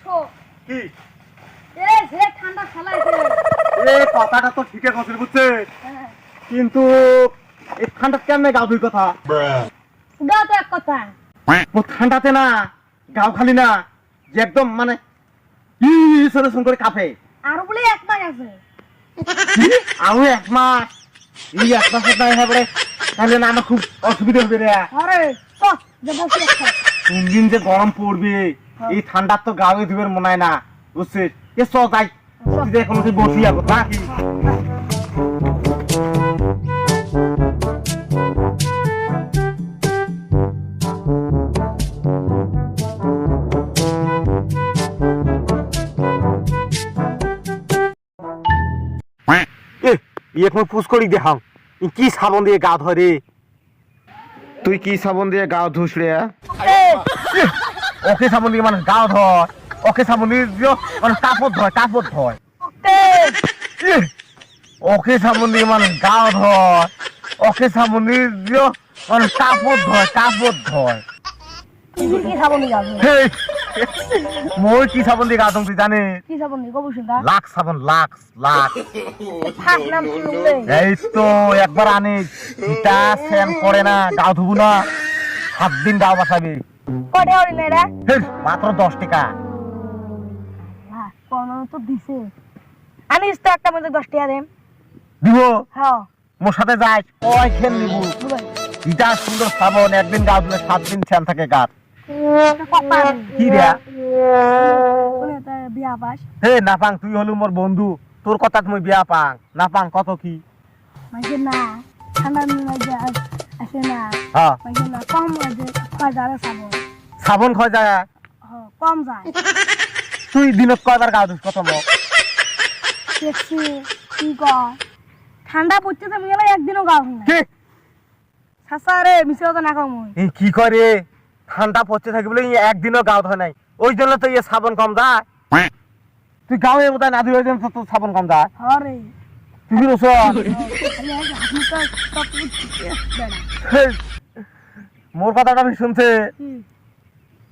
দেখছো কি এই যে ঠান্ডা ফেলাইছে এই কথাটা তো ঠিকই কথা বুঝছে কিন্তু এই ঠান্ডা কেমনে গাও দুই কথা উড়াও তো এক কথা ও ঠান্ডাতে না গাও খালি না যে একদম মানে সরে করে কাঁপে আর বলে এক মাস আছে আরো এক মাস এই এক মাসের নাই হবে তাহলে না আমার খুব অসুবিধা হবে রে আরে তো যে বসে আছে তিন দিন যে গরম পড়বে এই ঠান্ডা তো গায়ে দিবের মনে হয় না বুঝছিস এ চ যাই তুই এখন বসি যাবো নাকি এখন পুষ করি দেখাও কি সাবন দিয়ে গা ধরে তুই কি সাবন দিয়ে গা ধুস রে ওকে সাবন দিয়ে মানুষ গা ধর ওকে সাবন দিয়ে মানুষ কাপড় ধয় ওকে সাবন দিয়ে মানুষ গা ধর ওকে সাবন দিয়ে মানুষ কাপড় ধয় কি সাবন দিয়ে যাবে মই কি সাবন দিয়ে গা ধুম তুই জানে কি সাবন দিয়ে কবুশন দা লাখ সাবন লাখ ফাক নাম শুনলে এই তো একবার আনি এটা সেন করে না গাও ধুবু না 7 দিন গাও বাসাবি কটে হরি নেরা মাত্র 10 টাকা হ্যাঁ কোন তো দিছে আনিস তো একটা মধ্যে 10 টাকা দেম দিব হ্যাঁ মোর সাথে যাই কয় খেল নিব এটা সুন্দর সাবন একদিন গাও ধুলে 7 দিন সেন থাকে গাত কি রে কোনে তা বিয়া পাস হে নাপাং তুই হলু মোর বন্ধু তোর কথা মই বিয়া পাং নাপাং কত কি মাঝে না ঠান্ডা মাঝে আসে না হ্যাঁ মাঝে না কম মাঝে কয় যাবে সাবন সাবন খয় যায় হ্যাঁ কম যায় তুই দিনত কয়বার গাও ধুস কত মোক দেখছি কি কয় ঠান্ডা পড়ছে তো মিলে একদিনও গাও না কি সাসা রে মিছে তো না কম এই কি করে ঠান্ডা পড়তে থাকি বলে একদিনও গাও ধয় নাই ওই জন্য তো ইয়ে সাবন কম যায় তুই গাঁয়ে বোধহয় না দিলে তো তোর সাবন কম যায় হরে তুই রস মোর কথাটা আমি শুনছে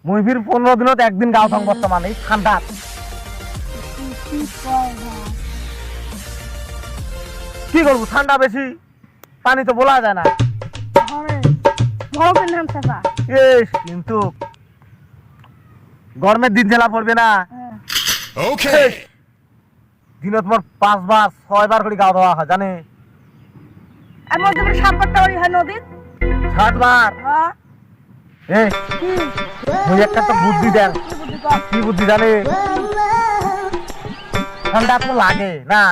মুভির 15 দিনত একদিন গাও থাম বর্তমানে ঠান্ডা কি করবো ঠান্ডা বেশি পানি তো বলা যায় না কিন্তু গরমের দিন জেলা পড়বে না দিনত মোর 5 বার 6 বার করে গাও ধোয়া হয় জানে নদীর 7 বার মুই একটা তো বুদ্ধি দেন কি বুদ্ধি জানে ঠান্ডা তো লাগে না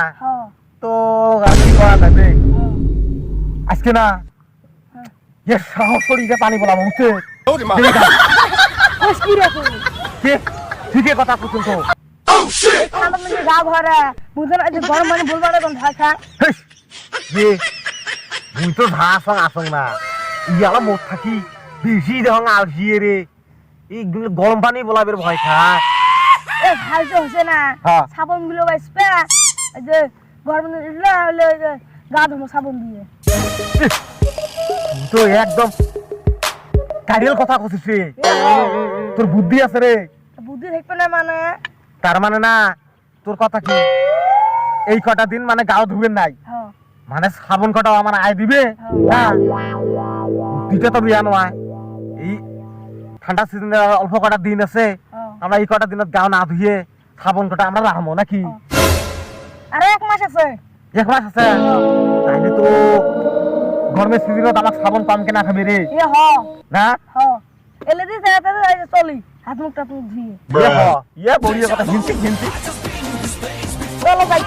তো কি করা যাবে আজকে না যে সাহস করি যে পানি বলা উঠছে ঠিকই কথা কুতুন তো গা ভরা বুঝলেন গরম মানে বলবো না ঢাকা মুই তো ধাসং আসং না ইয়ালা মোট থাকি বেশি যখন আলসিয়ে রে এই গরম পানি বলাবের ভয় খায় এ ভাল তো হচ্ছে না সাবন গুলো বাইসবে যে গরম হলে গা ধোবো সাবন দিয়ে তো একদম কারিয়াল কথা কছিস রে তোর বুদ্ধি আছে রে বুদ্ধি থাকবে না মানে তার মানে না তোর কথা কি এই কটা দিন মানে গাও ধুবেন নাই মানে সাবন কটাও আমার আয় দিবে বুদ্ধিটা তো বিয়া নয় এই ঠান্ডা সিজনে অল্প কটা দিন আছে আমরা এই কটা দিনত গাও না ধুয়ে সাবন কটা আমরা রাখবো নাকি আরে 1 মাস আছে 1 মাস আছে তাহলে তো গরমের সিজনত আমাক সাবন পাম কেনা খাবে রে না এলে দি চলি হাত মুখ টাত মুখ ধুয়ে ইয়ে বড়িয়ে কথা হিনছি চলো ভাই